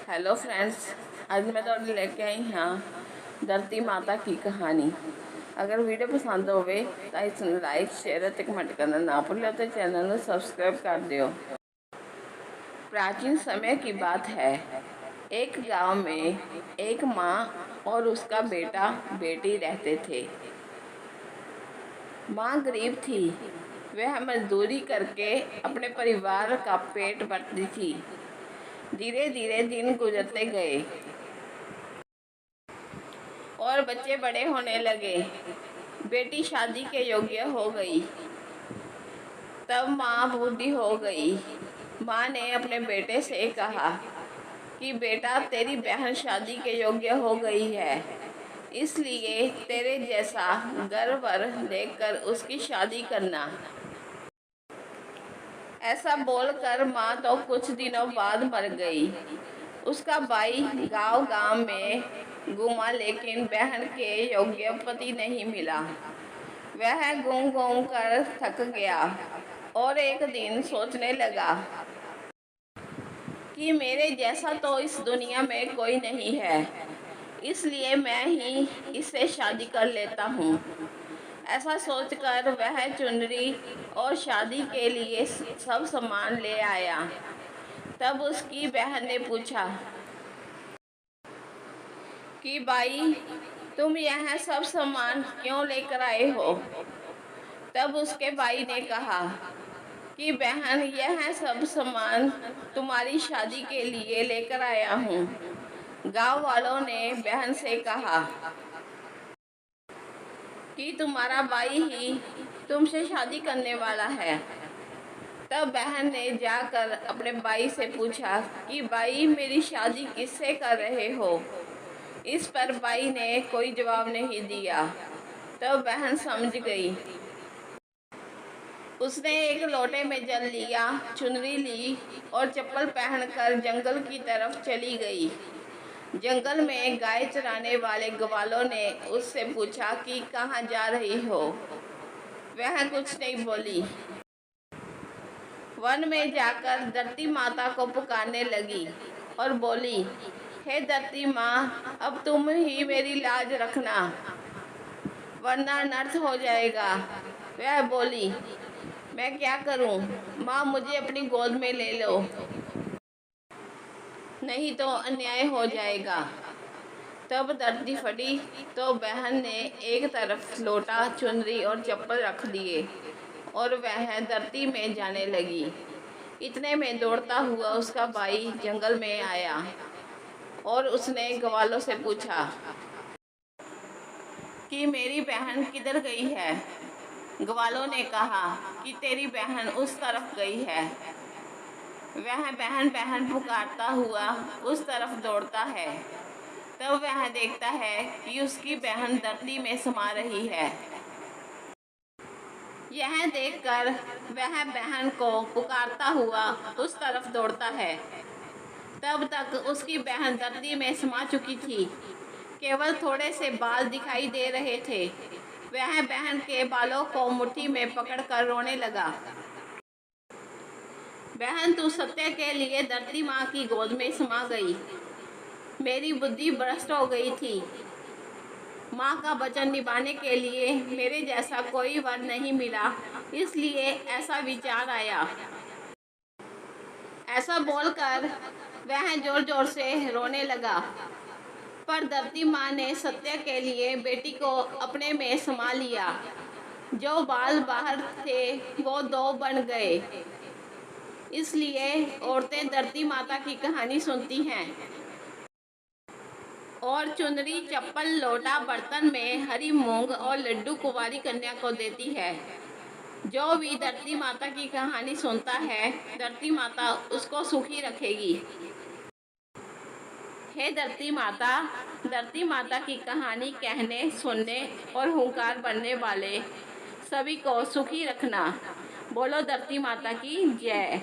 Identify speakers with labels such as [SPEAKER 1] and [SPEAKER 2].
[SPEAKER 1] Hello friends, आज मैं तो लेके आई हाँ धरती माता की कहानी। अगर वीडियो पसंद होवे तो इस लाइक शेयर ते कमेंट करना ना भूलो तो चैनल को सब्सक्राइब कर दियो। प्राचीन समय की बात है। एक गांव में एक माँ और उसका बेटा बेटी रहते थे। माँ गरीब थी। वह मजदूरी करके अपने परिवार का पेट भरती थी। धीरे धीरे दिन गुजरते गए और बच्चे बड़े होने लगे। बेटी शादी के योग्य हो गई। तब माँ बूढ़ी हो गई। माँ ने अपने बेटे से कहा कि बेटा, तेरी बहन शादी के योग्य हो गई है, इसलिए तेरे जैसा घर वर देखकर उसकी शादी करना। ऐसा बोलकर माँ तो कुछ दिनों बाद मर गई। उसका भाई गांव में घूमा, लेकिन बहन के योग्य पति नहीं मिला। वह घूम घूम कर थक गया और एक दिन सोचने लगा कि मेरे जैसा तो इस दुनिया में कोई नहीं है, इसलिए मैं ही इससे शादी कर लेता हूँ। ऐसा सोचकर वह चुनरी और शादी के लिए सब सामान ले आया। तब उसकी बहन ने पूछा कि भाई, तुम यह सब सामान क्यों लेकर आए हो? तब उसके भाई ने कहा कि बहन, यह सब सामान तुम्हारी शादी के लिए लेकर आया हूँ। गांव वालों ने बहन से कहा कि तुम्हारा भाई ही तुमसे शादी करने वाला है। तब बहन ने जाकर अपने भाई से पूछा कि भाई, मेरी शादी किससे कर रहे हो? इस पर भाई ने कोई जवाब नहीं दिया। तब बहन समझ गई। उसने एक लोटे में जल लिया, चुनरी ली और चप्पल पहनकर जंगल की तरफ चली गई। जंगल में गाय चराने वाले ग्वालों ने उससे पूछा कि कहाँ जा रही हो? वह कुछ नहीं बोली। वन में जाकर धरती माता को पुकारने लगी और बोली, हे धरती माँ, अब तुम ही मेरी लाज रखना, वरना अनर्थ हो जाएगा। वह बोली, मैं क्या करूं? माँ, मुझे अपनी गोद में ले लो, नहीं तो अन्याय हो जाएगा। तब धरती फटी तो बहन ने एक तरफ लोटा, चुनरी और चप्पल रख दिए और वह धरती में जाने लगी। इतने में दौड़ता हुआ उसका भाई जंगल में आया और उसने ग्वालों से पूछा कि मेरी बहन किधर गई है? ग्वालों ने कहा कि तेरी बहन उस तरफ गई है। वह बहन बहन पुकारता हुआ उस तरफ दौड़ता है। तब वह देखता है कि उसकी बहन धरती में समा रही है। यह देखकर वह बहन को पुकारता हुआ उस तरफ दौड़ता है। तब तक उसकी बहन धरती में समा चुकी थी। केवल थोड़े से बाल दिखाई दे रहे थे। वह बहन के बालों को मुट्ठी में पकड़कर रोने लगा। बहन, तू सत्य के लिए धरती माँ की गोद में समा गई। मेरी बुद्धि भ्रष्ट हो गई थी। माँ का वचन निभाने के लिए मेरे जैसा कोई वर नहीं मिला, इसलिए ऐसा विचार आया। ऐसा बोलकर वह जोर जोर से रोने लगा। पर धरती माँ ने सत्य के लिए बेटी को अपने में समा लिया। जो बाल बाहर थे वो दो बन गए। इसलिए औरतें धरती माता की कहानी सुनती हैं और चुनरी, चप्पल, लोटा, बर्तन में हरी मूंग और लड्डू कुंवारी कन्या को देती है। जो भी धरती माता की कहानी सुनता है, धरती माता उसको सुखी रखेगी। हे धरती माता की कहानी कहने, सुनने और हुंकार बनने वाले सभी को सुखी रखना। बोलो धरती माता की जय।